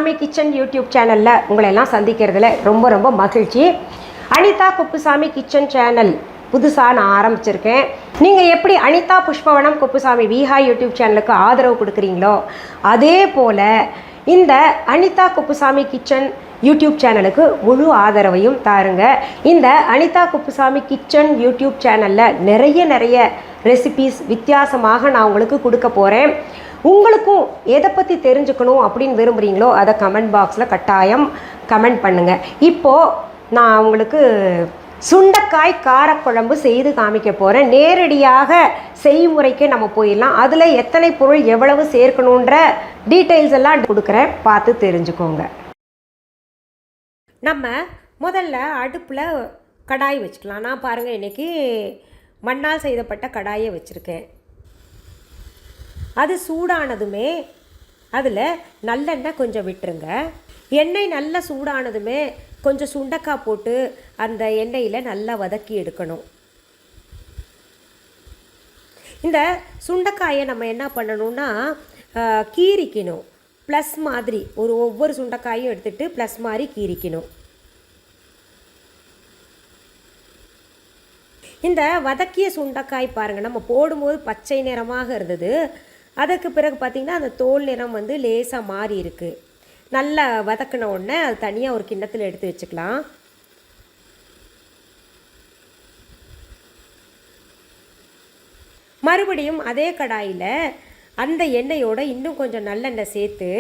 Kuppusamy kitchen YouTube சேனலில் உங்களெல்லாம் சந்திக்கிறதுல ரொம்ப ரொம்ப மகிழ்ச்சி. அனிதா குப்புசாமி கிச்சன் சேனல் புதுசாக நான் ஆரம்பிச்சிருக்கேன். நீங்கள் எப்படி அனிதா புஷ்பவனம் குப்புசாமி விஹா யூடியூப் சேனலுக்கு ஆதரவு கொடுக்குறீங்களோ அதே போல் இந்த அனிதா குப்புசாமி கிச்சன் யூடியூப் சேனலுக்கு முழு ஆதரவையும் தாருங்க. இந்த அனிதா குப்புசாமி கிச்சன் யூடியூப் சேனலில் நிறைய ரெசிபீஸ் வித்தியாசமாக நான் உங்களுக்கு கொடுக்க போகிறேன். உங்களுக்கும் எதை பற்றி தெரிஞ்சுக்கணும் அப்படின்னு விரும்புகிறீங்களோ அதை கமெண்ட் பாக்ஸில் கட்டாயம் கமெண்ட் பண்ணுங்கள். இப்போது நான் உங்களுக்கு சுண்டைக்காய் காரக்குழம்பு செய்து காமிக்க போகிறேன். நேரடியாக செய்முறைக்கு நம்ம போயிடலாம். அதில் எத்தனை பொருள் எவ்வளவு சேர்க்கணுன்ற டீட்டெயில்ஸ் எல்லாம் கொடுக்குறேன், பார்த்து தெரிஞ்சுக்கோங்க. நம்ம முதல்ல அடுப்பில் கடாய் வச்சுக்கலாம். நான் பாருங்கள் இன்றைக்கி மண்ணால் செய்யப்பட்ட கடாயை வச்சுருக்கேன். அது சூடானதுமே அதில் நல்லெண்ணெய் கொஞ்சம் விட்டுருங்க. எண்ணெய் நல்லா சூடானதுமே கொஞ்சம் சுண்டைக்காய் போட்டு அந்த எண்ணெயில் நல்லா வதக்கி எடுக்கணும். இந்த சுண்டைக்காயை நம்ம என்ன பண்ணணும்னா கீரிக்கணும். ப்ளஸ் மாதிரி ஒவ்வொரு சுண்டைக்காயும் எடுத்துகிட்டு ப்ளஸ் மாதிரி கீரிக்கணும். இந்த வதக்கிய சுண்டைக்காய் பாருங்கள், நம்ம போடும்போது பச்சை நிறமாக இருந்தது. அதற்கு பிறகு பார்த்திங்கன்னா அந்த தோல் நிறம் வந்து லேசாக மாறி இருக்குது. நல்லா வதக்கின உடனே அது தனியாக ஒரு கிண்ணத்தில் எடுத்து வச்சுக்கலாம். மறுபடியும் அதே கடாயில் அந்த எண்ணெயோடு இன்னும் கொஞ்சம் நல்லெண்ணெய் சேர்த்து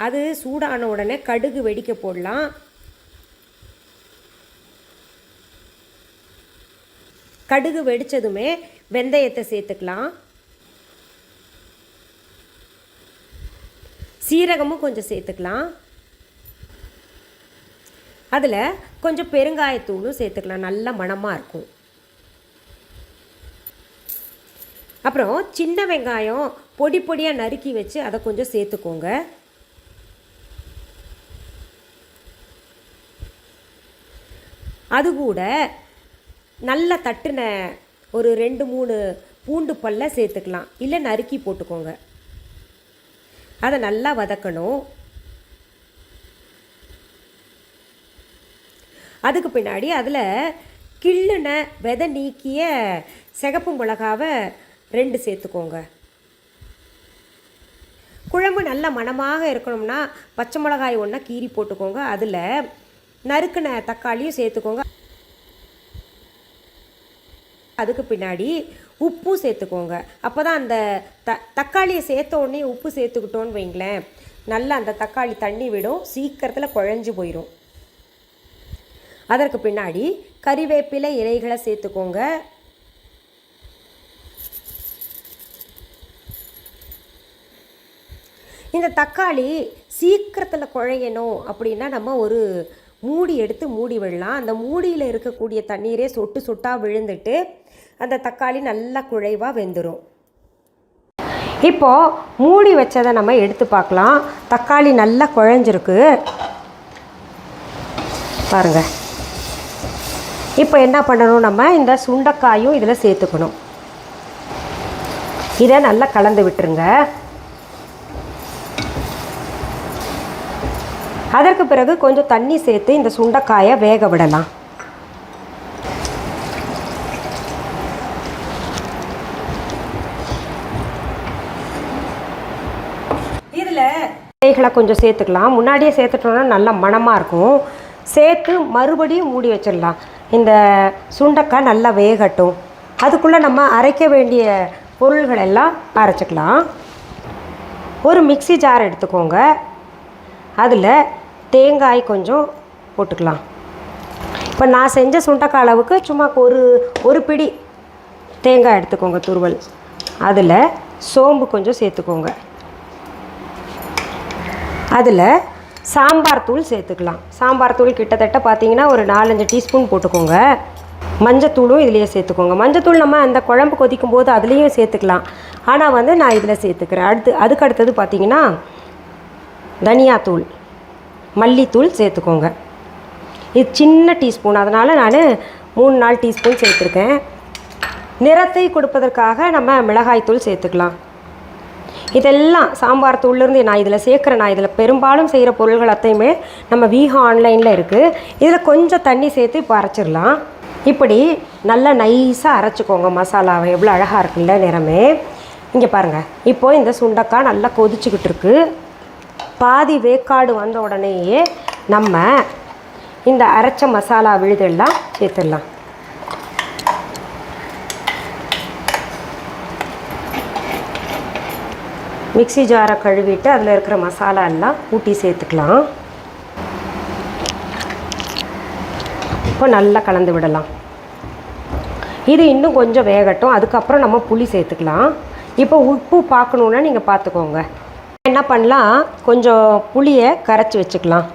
அது சூடான உடனே கடுகு வெடிக்க போடலாம். கடுகு வெடித்ததுமே வெந்தயத்தை சேர்த்துக்கலாம். சீரகமும் கொஞ்சம் சேர்த்துக்கலாம். அதில் கொஞ்சம் பெருங்காயத்தூளும் சேர்த்துக்கலாம், நல்ல மணமாக இருக்கும். அப்புறம் சின்ன வெங்காயம் பொடி பொடியாக நறுக்கி வச்சு அதை கொஞ்சம் சேர்த்துக்கோங்க. அது கூட நல்லா தட்டுன ஒரு 2-3 பூண்டு பல்ல சேர்த்துக்கலாம், இல்லை நறுக்கி போட்டுக்கோங்க. அதை நல்லா வதக்கணும். அதுக்கு பின்னாடி அதில் கிள்ளுன விதை நீக்கிய சிகப்பு மிளகாவை 2 சேர்த்துக்கோங்க. குழம்பு நல்ல மணமாக இருக்கணும்னா பச்சை மிளகாய் ஒன்றா கீறி போட்டுக்கோங்க. அதில் நறுக்கின தக்காளியும் சேர்த்துக்கோங்க. அதுக்கு பின்னாடி உப்பும் சேர்த்துக்கோங்க. அப்போ தான் அந்த தக்காளியை சேர்த்த உடனே உப்பு சேர்த்துக்கிட்டோன்னு வைங்களேன், நல்லா அந்த தக்காளி தண்ணி விடும், சீக்கிரத்தில் குழஞ்சி போயிடும். அதற்கு பின்னாடி கறிவேப்பிலை இலைகளை சேர்த்துக்கோங்க. இந்த தக்காளி சீக்கிரத்தில் குழையணும் அப்படின்னா நம்ம ஒரு மூடி எடுத்து மூடி விடலாம். அந்த மூடியில் இருக்கக்கூடிய தண்ணீரே சொட்டு சொட்டாக விழுந்துட்டு அந்த தக்காளி நல்லா குழைவாக வெந்துடும். இப்போது மூடி வச்சதை நம்ம எடுத்து பார்க்கலாம். தக்காளி நல்லா குழஞ்சிருக்கு பாருங்கள். இப்போ என்ன பண்ணணும், நம்ம இந்த சுண்டைக்காயும் இதில் சேர்த்துக்கணும். இதை நல்லா கலந்து விட்டுருங்க. அதற்கு பிறகு கொஞ்சம் தண்ணி சேர்த்து இந்த சுண்டைக்காயை வேக விடலாம். இதில் இலைகளை கொஞ்சம் சேர்த்துக்கலாம். முன்னாடியே சேர்த்துட்டோம்னா நல்ல மணமாக இருக்கும். சேர்த்து மறுபடியும் மூடி வச்சிடலாம். இந்த சுண்டைக்காய் நல்லா வேகட்டும். அதுக்குள்ளே நம்ம அரைக்க வேண்டிய பொருள்கள் எல்லாம் அரைச்சிக்கலாம். ஒரு மிக்ஸி ஜார் எடுத்துக்கோங்க. அதில் தேங்காய் கொஞ்சம் போட்டுக்கலாம். இப்போ நான் செஞ்ச சுண்டைக்காய் அளவுக்கு சும்மா ஒரு பிடி தேங்காய் எடுத்துக்கோங்க துருவல். அதில் சோம்பு கொஞ்சம் சேர்த்துக்கோங்க. அதில் சாம்பார் தூள் சேர்த்துக்கலாம். சாம்பார் தூள் கிட்டத்தட்ட பார்த்திங்கன்னா ஒரு 4-5 டீஸ்பூன் போட்டுக்கோங்க. மஞ்சத்தூளும் இதிலையே சேர்த்துக்கோங்க. மஞ்சத்தூள் நம்ம அந்த குழம்பு கொதிக்கும் போது அதுலேயும் சேர்த்துக்கலாம். ஆனால் வந்து நான் இதில் சேர்த்துக்கிறேன். அதுக்கு அடுத்தது பார்த்திங்கன்னா தனியாத்தூள், மல்லித்தூள் சேர்த்துக்கோங்க. இது சின்ன டீஸ்பூன், அதனால் நான் 3-4 டீஸ்பூன் சேர்த்துருக்கேன். நிறத்தை கொடுப்பதற்காக நம்ம மிளகாய்த்தூள் சேர்த்துக்கலாம். இதெல்லாம் சாம்பார் தூள்லேருந்து நான் இதில் சேர்க்குறேன். நான் இதில் பெரும்பாலும் செய்கிற பொருள்கள் அத்தையுமே நம்ம வீஹா ஆன்லைனில் இருக்குது. இதில் கொஞ்சம் தண்ணி சேர்த்து இப்போ அரைச்சிடலாம். இப்படி நல்லா நைஸாக அரைச்சிக்கோங்க மசாலாவை. எவ்வளோ அழகாக இருக்குல்ல நிறமே. இங்கே பாருங்கள், இப்போது இந்த சுண்டைக்காய் நல்லா கொதிச்சுக்கிட்டு இருக்கு. பாதி வேக்காடு வந்த உடனேயே நம்ம இந்த அரைச்ச மசாலா விழுதெல்லாம் சேர்த்துடலாம். மிக்ஸி ஜாரை கழுவிட்டு அதில் இருக்கிற மசாலா எல்லாம் ஊட்டி சேர்த்துக்கலாம். இப்போ நல்லா கலந்து விடலாம். இது இன்னும் கொஞ்சம் வேகட்டும். அதுக்கப்புறம் நம்ம புளி சேர்த்துக்கலாம். இப்போ உப்பு பார்க்கணுன்னா நீங்கள் பார்த்துக்கோங்க. என்ன பண்ணலாம், கொஞ்சம் புளியை கரைச்சி வச்சுக்கலாம்.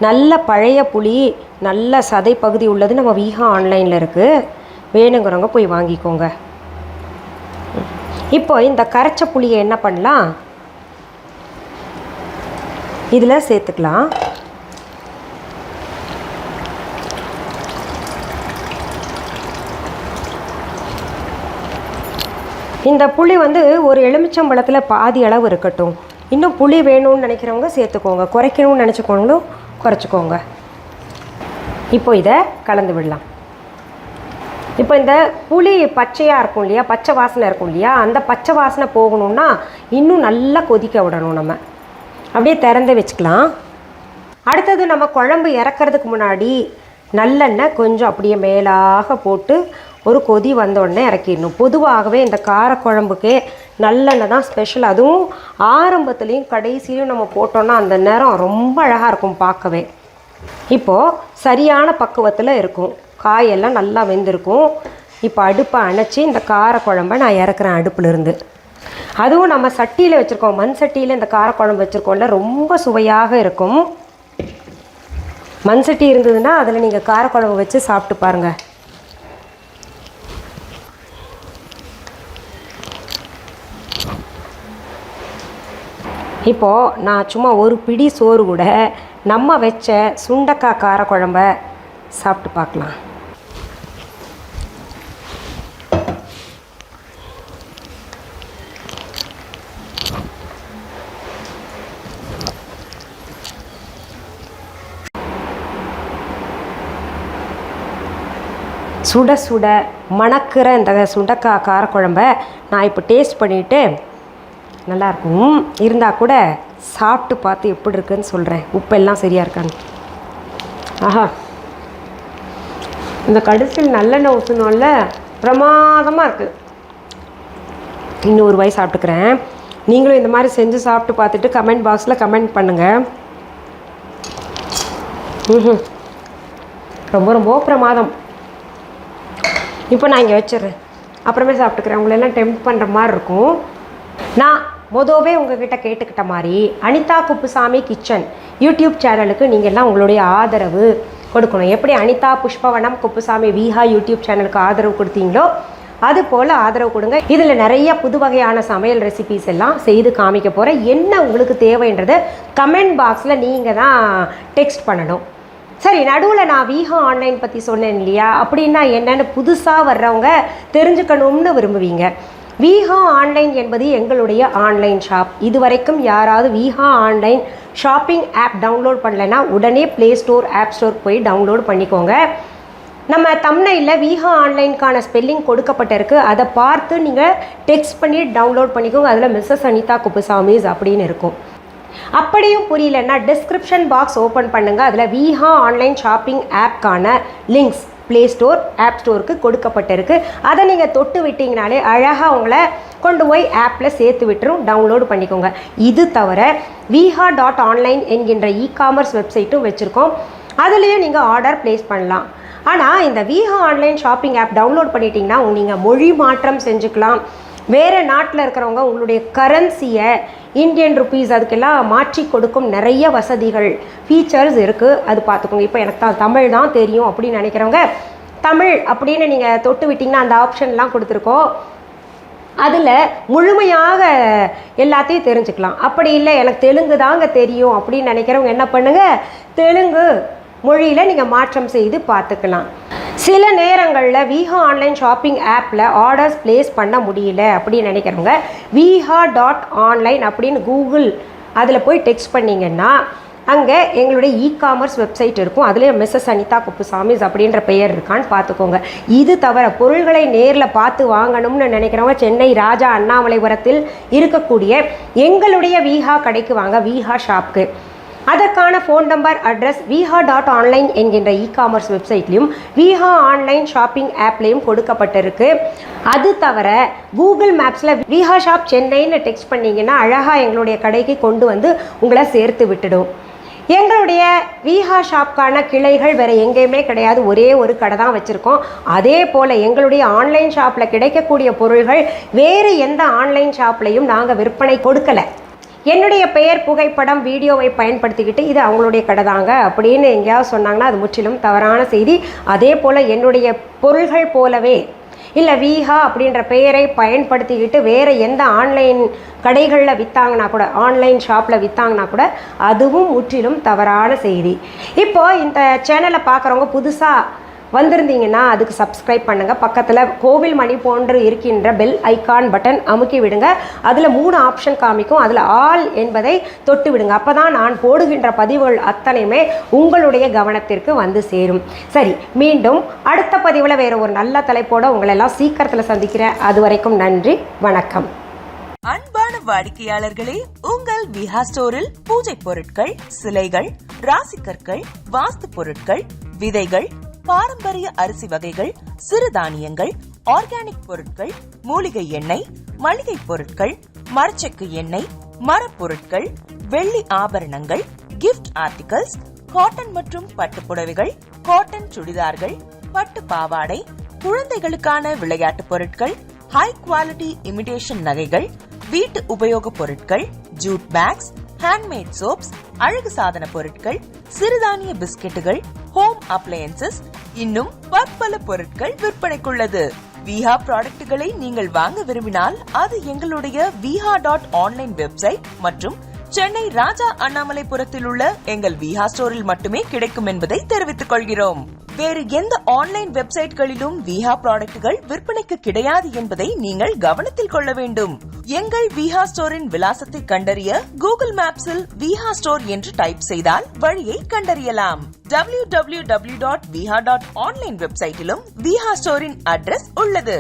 நல்ல பழைய புளி, நல்ல சதை பகுதி உள்ளது நம்ம வீஹா ஆன்லைனில் இருக்குது. வேணுங்கிறவங்க போய் வாங்கிக்கோங்க. இப்போ இந்த கரைச்ச புளியை என்ன பண்ணலாம், இதில் சேர்த்துக்கலாம். இந்த புளி ஒரு எலுமிச்சம்பழத்தில் பாதி அளவு இருக்கட்டும். இன்னும் புளி வேணும்னு நினைக்கிறவங்க சேர்த்துக்கோங்க, குறைக்கணும்னு நினச்சிக்கோங்களும் குறைச்சிக்கோங்க. இப்போ இதை கலந்து விடலாம். இப்போ இந்த புளி பச்சையாக இருக்கும் இல்லையா, பச்சை வாசனை இருக்கும் இல்லையா, அந்த பச்சை வாசனை போகணுன்னா இன்னும் நல்லா கொதிக்க விடணும். நம்ம அப்படியே திறந்து வச்சுக்கலாம். அடுத்தது நம்ம குழம்பு இறக்கிறதுக்கு முன்னாடி நல்லெண்ணெய் கொஞ்சம் அப்படியே மேலாக போட்டு ஒரு கொதி வந்தோடனே இறக்கிடணும். பொதுவாகவே இந்த காரக்குழம்புக்கே நல்லெண்ணெய் தான் ஸ்பெஷல். அதுவும் ஆரம்பத்துலேயும் கடைசியிலையும் நம்ம போட்டோன்னா அந்த நேரம் ரொம்ப அழகாக இருக்கும் பார்க்கவே. இப்போது சரியான பக்குவத்தில் இருக்கும். காயெல்லாம் நல்லா வெந்திருக்கும். இப்போ அடுப்பை அணைச்சி இந்த காரக்குழம்பை நான் இறக்குறேன் அடுப்புலேருந்து. அதுவும் நம்ம சட்டியில் வச்சுருக்கோம், மண் சட்டியில் இந்த காரக்குழம்பு வச்சுருக்கோம்ல, ரொம்ப சுவையாக இருக்கும். மண் சட்டி இருந்ததுன்னா அதில் நீங்கள் காரக்குழம்பு வச்சு சாப்பிட்டு பாருங்கள். இப்போது நான் சும்மா ஒரு பிடி சோறு கூட நம்ம வச்ச சுண்டைக்காய் காரக்குழம்ப சாப்பிட்டு பார்க்கலாம். சுட சுட மணக்கிற இந்த சுண்டைக்காய் காரக்குழம்ப நான் இப்போ டேஸ்ட் பண்ணிவிட்டு நல்லாயிருக்கும். இருந்தால் கூட சாப்பிட்டு பார்த்து எப்படி இருக்குன்னு சொல்கிறேன். உப்பெல்லாம் சரியாக இருக்கான்னு. ஆஹா, இந்த கடைசியில் நல்லெண்ணெய் ஊற்றணும்ல, பிரமாதமாக இருக்குது. இன்னும் ஒரு வாய் சாப்பிட்டுக்கிறேன். நீங்களும் இந்த மாதிரி செஞ்சு சாப்பிட்டு பார்த்துட்டு கமெண்ட் பாக்ஸில் கமெண்ட் பண்ணுங்கள். ரொம்ப ரொம்ப பிரமாதம். இப்போ நான் இங்கே வச்சிடுறேன், அப்புறமே சாப்பிட்டுக்கிறேன். உங்களெல்லாம் டெம்ப்ட் பண்ணுற மாதிரி இருக்கும். நான் மொதவே உங்ககிட்ட கேட்டுக்கிட்ட மாதிரி அனிதா குப்புசாமி கிச்சன் யூடியூப் சேனலுக்கு நீங்கள் எல்லாம் உங்களுடைய ஆதரவு கொடுக்கணும். எப்படி அனிதா புஷ்பவனம் குப்புசாமி வீஹா யூடியூப் சேனலுக்கு ஆதரவு கொடுத்தீங்களோ அது போல் ஆதரவு கொடுங்க. இதில் நிறைய புது வகையான சமையல் ரெசிபீஸ் எல்லாம் செய்து காமிக்க போகிறேன். என்ன உங்களுக்கு தேவைன்றதை கமெண்ட் பாக்ஸில் நீங்கள் தான் டெக்ஸ்ட் பண்ணணும். சரி, நடுவில் நான் வீஹா ஆன்லைன் பற்றி சொன்னேன் இல்லையா, அப்படின்னா என்னென்னு புதுசாக வர்றவங்க தெரிஞ்சுக்கணும்னு விரும்புவீங்க. வீஹா ஆன்லைன் என்பது எங்களுடைய ஆன்லைன் ஷாப். இது வரைக்கும் யாராவது வீஹா ஆன்லைன் ஷாப்பிங் ஆப் டவுன்லோட் பண்ணலைன்னா உடனே ப்ளே ஸ்டோர் ஆப் ஸ்டோர் போய் டவுன்லோட் பண்ணிக்கோங்க. நம்ம தம்ப்நெயிலில் வீஹா ஆன்லைனுக்கான ஸ்பெல்லிங் கொடுக்கப்பட்டிருக்கு. அதை பார்த்து நீங்கள் டெக்ஸ்ட் பண்ணி டவுன்லோட் பண்ணிக்கோங்க. அதில் மிஸ்ஸஸ் அனிதா குப்புசாமிஸ் அப்படின்னு இருக்கும். அப்படியும் புரியலன்னா டிஸ்கிரிப்ஷன் பாக்ஸ் ஓப்பன் பண்ணுங்கள். அதில் வீஹா ஆன்லைன் ஷாப்பிங் ஆப்க்கான லிங்க்ஸ் ப்ளே ஸ்டோர் ஆப் ஸ்டோருக்கு கொடுக்கப்பட்டிருக்கு. அதை நீங்கள் தொட்டு விட்டிங்கனாலே அழகாக உங்களை கொண்டு போய் ஆப்பில் சேர்த்து விட்டுரும். டவுன்லோடு பண்ணிக்கோங்க. இது தவிர வீஹா.ஆன்லைன் என்கின்ற இ-காமர்ஸ் வெப்சைட்டும் வச்சுருக்கோம். அதுலேயும் நீங்கள் ஆர்டர் ப்ளேஸ் பண்ணலாம். ஆனால் இந்த வீஹா ஆன்லைன் ஷாப்பிங் ஆப் டவுன்லோட் பண்ணிட்டீங்கன்னா நீங்கள் மொழி மாற்றம் செஞ்சுக்கலாம். வேறு நாட்டில் இருக்கிறவங்க உங்களுடைய கரன்சியை இந்தியன் ருப்பீஸ் அதுக்கெல்லாம் மாற்றி கொடுக்கும் நிறைய வசதிகள் ஃபீச்சர்ஸ் இருக்குது. அது பார்த்துக்கோங்க. இப்போ எனக்கு தமிழ் தான் தெரியும் அப்படின்னு நினைக்கிறவங்க தமிழ் அப்படின்னு நீங்கள் தொட்டு விட்டிங்கன்னா அந்த ஆப்ஷன்லாம் கொடுத்துருக்கோம். அதில் முழுமையாக எல்லாத்தையும் தெரிஞ்சுக்கலாம். அப்படி இல்லை எனக்கு தெலுங்கு தாங்க தெரியும் அப்படின்னு நினைக்கிறவங்க என்ன பண்ணுங்கள், தெலுங்கு மொழியில் நீங்கள் மாற்றம் செய்து பார்த்துக்கலாம். சில நேரங்களில் விஹா ஆன்லைன் ஷாப்பிங் ஆப்பில் ஆர்டர்ஸ் பிளேஸ் பண்ண முடியல அப்படின்னு நினைக்கிறவங்க viha.online அப்படின்னு கூகுள் அதில் போய் டெக்ஸ்ட் பண்ணிங்கன்னா அங்கே எங்களுடைய இ-காமர்ஸ் வெப்சைட் இருக்கும். அதுலேயே மிஸ்ஸஸ் அனிதா குப்புசாமிஸ் அப்படின்ற பெயர் இருக்கான்னு பார்த்துக்கோங்க. இது தவிர பொருள்களை நேரில் பார்த்து வாங்கணும்னு நினைக்கிறவங்க சென்னை ராஜா அண்ணாமலைபுரத்தில் இருக்கக்கூடிய எங்களுடைய விஹா கடைக்கு வாங்க, விஹா ஷாப்க்கு. அதற்கான ஃபோன் நம்பர், அட்ரஸ் viha.online என்கின்ற இ-காமர்ஸ் வெப்சைட்லையும் விஹா ஆன்லைன் ஷாப்பிங் ஆப்லேயும் கொடுக்கப்பட்டிருக்கு. அது தவிர கூகுள் மேப்ஸில் விஹா ஷாப் சென்னைன்னு டெக்ஸ்ட் பண்ணிங்கன்னா அழகாக எங்களுடைய கடைக்கு கொண்டு வந்து உங்களை சேர்த்து விட்டுடும். எங்களுடைய விஹா ஷாப்க்கான கிளைகள் வேறு எங்கேயுமே கிடையாது, ஒரே ஒரு கடை தான் வச்சுருக்கோம். அதே போல் எங்களுடைய ஆன்லைன் ஷாப்பில் கிடைக்கக்கூடிய பொருள்கள் வேறு எந்த ஆன்லைன் ஷாப்லையும் நாங்கள் விற்பனை கொடுக்கலை. என்னுடைய பெயர், புகைப்படம், வீடியோவை பயன்படுத்திக்கிட்டு இது அவங்களுடைய கடை தாங்க அப்படின்னு எங்கேயாவது சொன்னாங்கன்னா அது முற்றிலும் தவறான செய்தி. அதே போல் என்னுடைய பொருள்கள் போலவே இல்லை விஹா அப்படின்ற பெயரை பயன்படுத்திக்கிட்டு வேறு எந்த ஆன்லைன் கடைகளில் விற்றாங்கன்னா கூட, ஆன்லைன் ஷாப்பில் விற்றாங்கன்னா கூட அதுவும் முற்றிலும் தவறான செய்தி. இப்போது இந்த சேனலை பார்க்குறவங்க புதுசாக வந்திருந்தீங்கன்னா அதுக்கு சப்ஸ்கிரைப் பண்ணுங்கள். பக்கத்தில் கோவில் மணி போன்று இருக்கின்ற பெல் ஐக்கான் பட்டன் அமுக்கி விடுங்க. அதில் 3 ஆப்ஷன் காமிக்கும், அதில் ஆல் என்பதை தொட்டு விடுங்க. அப்போ தான் நான் போடுகின்ற பதிவுகள் அத்தனையுமே உங்களுடைய கவனத்திற்கு வந்து சேரும். சரி, மீண்டும் அடுத்த பதிவில் வேறு ஒரு நல்ல தலைப்போடு உங்களெல்லாம் சீக்கிரத்தில் சந்திக்கிறேன். அது வரைக்கும் நன்றி, வணக்கம். அன்பான வாடிக்கையாளர்களே, உங்கள் விஹா ஸ்டோரில் பூஜை பொருட்கள், சிலைகள், ராசிக்கற்கள், வாஸ்து பொருட்கள், விதைகள், பாரம்பரிய அரிசி வகைகள், சிறுதானியங்கள், ஆர்கானிக் பொருட்கள், மூலிகை எண்ணெய், மளிகை பொருட்கள், மரச்செக்கு எண்ணெய், மரப்பொருட்கள், வெள்ளி ஆபரணங்கள், கிஃப்ட் ஆர்டிகல்ஸ், காட்டன் மற்றும் பட்டு புடவைகள், காட்டன் சுடிதார்கள், பட்டு பாவாடை, குழந்தைகளுக்கான விளையாட்டு பொருட்கள், ஹை குவாலிட்டி இமிடேஷன் நகைகள், வீட்டு உபயோக பொருட்கள், ஜூட் பேக்ஸ், ஹேண்ட்மேட் சோப்ஸ், அழகு சாதன பொருட்கள், சிறுதானிய பிஸ்கெட்டுகள், ஹோம் அப்ளையன்சஸ், இன்னும் பற்பல பொருட்கள் விற்பனைக்குள்ளது. விஹா ப்ராடக்ட்களை நீங்கள் வாங்க விரும்பினால் அது எங்களுடைய viha.online வெப்சைட் மற்றும் சென்னை ராஜா அண்ணாமலைபுரத்தில் உள்ள எங்கள் விஹா ஸ்டோரில் மட்டுமே கிடைக்கும் என்பதை தெரிவித்துக் கொள்கிறோம். வேறு எந்த ஆன்லைன் வெப்சைட்களிலும் விஹா ப்ராடக்ட்கள் விற்பனைக்கு கிடையாது என்பதை நீங்கள் கவனத்தில் கொள்ள வேண்டும். எங்கள் விஹா ஸ்டோரின் விலாசத்தை கண்டறிய கூகுள் மேப்ஸில் விஹா ஸ்டோர் என்று டைப் செய்தால் வழியை கண்டறியலாம். www.viha.online வெப்சைட்டிலும் விஹா ஸ்டோரின் அட்ரஸ் உள்ளது.